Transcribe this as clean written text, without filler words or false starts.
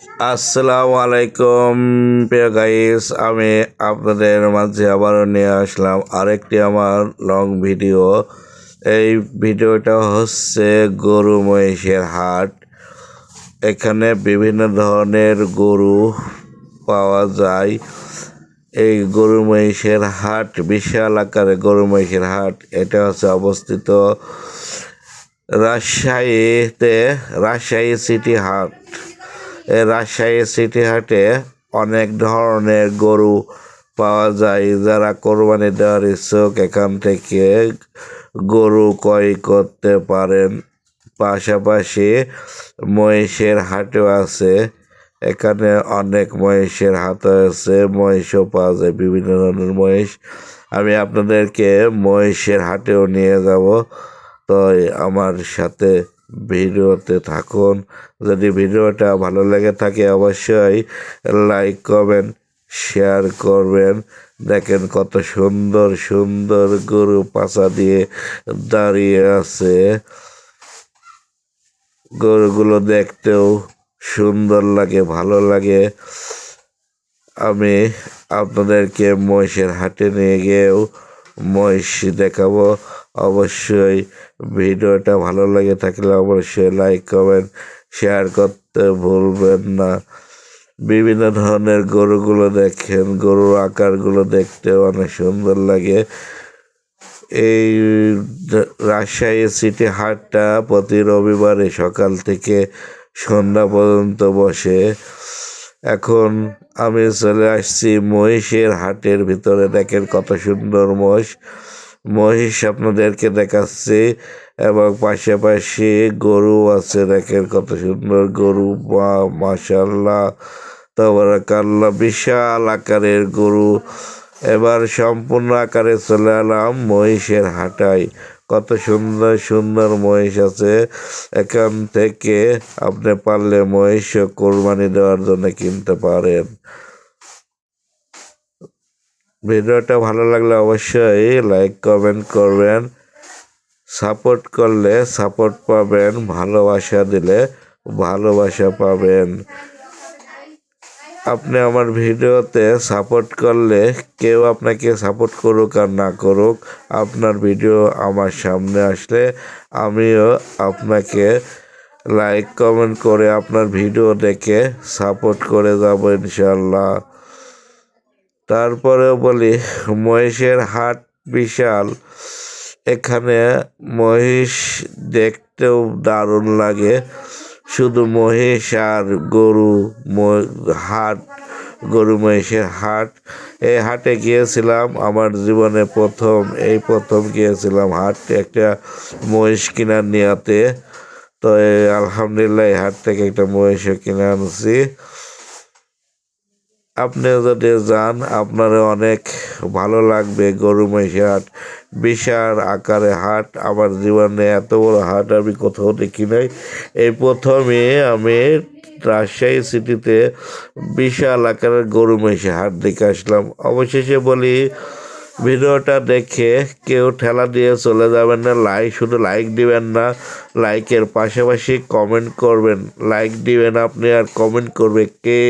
আসসালামু আলাইকুম প্রিয় গাইস, আমি আপনাদের মাঝে আবারও নিয়ে আসলাম আরেকটি আমার লং ভিডিও। এই ভিডিওটা হচ্ছে গরু মহিষের হাট। এখানে বিভিন্ন ধরনের গরু পাওয়া যায়। এই গরু মহিষের হাট বিশাল আকারে গরু মহিষের হাট। এটা হচ্ছে অবস্থিত রাজশাহীতে, রাজশাহী সিটি হাট। এই রাজশাহী সিটি হাটে অনেক ধরনের গরু পাওয়া যায়। যারা কোরবানি দেওয়ার ইচ্ছুক এখান থেকে গরু ক্রয় করতে পারেন। পাশাপাশি মহিষের হাটও আছে। এখানে অনেক মহিষের হাট আছে, মহিষও পাওয়া যায়, বিভিন্ন ধরনের মহিষ। আমি আপনাদেরকে মহিষের হাটেও নিয়ে যাব, তো আমার সাথে ভিডিওতে থাকুন। যদি ভিডিওটা ভালো লেগে থাকে অবশ্যই লাইক করবেন, শেয়ার করবেন। দেখেন কত সুন্দর সুন্দর গরু পাছা দিয়ে দাঁড়িয়ে আছে। গরুগুলো দেখতেও সুন্দর লাগে, ভালো লাগে। আমি আপনাদেরকে মহিষের হাটে নিয়ে গিয়েও মহিষ দেখাবো। অবশ্যই ভিডিওটা ভালো লেগে থাকলে অবশ্যই লাইক করবেন, শেয়ার করতে ভুলবেন না। বিভিন্ন ধরনের গরুগুলো দেখেন, গরুর আকারগুলো দেখতেও অনেক সুন্দর লাগে। এই রাজশাহী সিটি হাটটা প্রতি রবিবারে সকাল থেকে সন্ধ্যা পর্যন্ত বসে। এখন আমি চলে আসছি মহিষের হাটের ভিতরে। দেখেন কত সুন্দর মহিষ আপনাদেরকে দেখাচ্ছি, এবং পাশাপাশি গরু আছে। দেখেন কত সুন্দর গরু, মাশাআল্লাহ তাবারাকাল্লাহ, বিশাল আকারের গরু। এবার সম্পূর্ণ আকারে চলে এলাম মহিষের হাটায়। কত সুন্দর সুন্দর মহিষ আছে। এখান থেকে আপনি পারলে মহিষ কোরবানি দেওয়ার জন্য কিনতে পারেন। ভিডিওটা ভালো লাগলে অবশ্যই লাইক কমেন্ট করবেন। সাপোর্ট করলে সাপোর্ট পাবেন, ভালোবাসা দিলে ভালোবাসা পাবেন। আপনি আমার ভিডিওতে সাপোর্ট করলে, কেউ আপনাকে সাপোর্ট করুক আর না করুক, আপনার ভিডিও আমার সামনে আসলে আমিও আপনাকে লাইক কমেন্ট করে আপনার ভিডিও দেখে সাপোর্ট করে যাব ইনশাল্লাহ। তারপরেও বলি, মহিষের হাট বিশাল। এখানে মহিষ দেখতেও দারুণ লাগে। শুধু মহিষ আর গরু হাট, গরু মহিষের হাট। এই হাটে গিয়েছিলাম আমার জীবনে প্রথম গিয়েছিলাম হাট, একটা মহিষ কেনার নিয়াতে। তো আলহামদুলিল্লাহ এই হাট থেকে একটা মহিষও কিনে আনছি। আপনি যদি যান আপনারও অনেক ভালো লাগবে। গরু মহিষের হাট বিশাল আকারে হাট। আমার জীবনে এত বড় হাট আমি কোথাও দেখি নাই। এই প্রথমে আমি রাজশাহী সিটিতে বিশাল আকারের গরু মহিষের হাট দেখে আসলাম। অবশেষে বলি, ভিডিওটা দেখে কেউ ঠেলা দিয়ে চলে যাবেন না। শুধু লাইক দিবেন না, লাইকের পাশাপাশি কমেন্ট করবেন। লাইক দিবেন আপনি আর কমেন্ট করবে কে?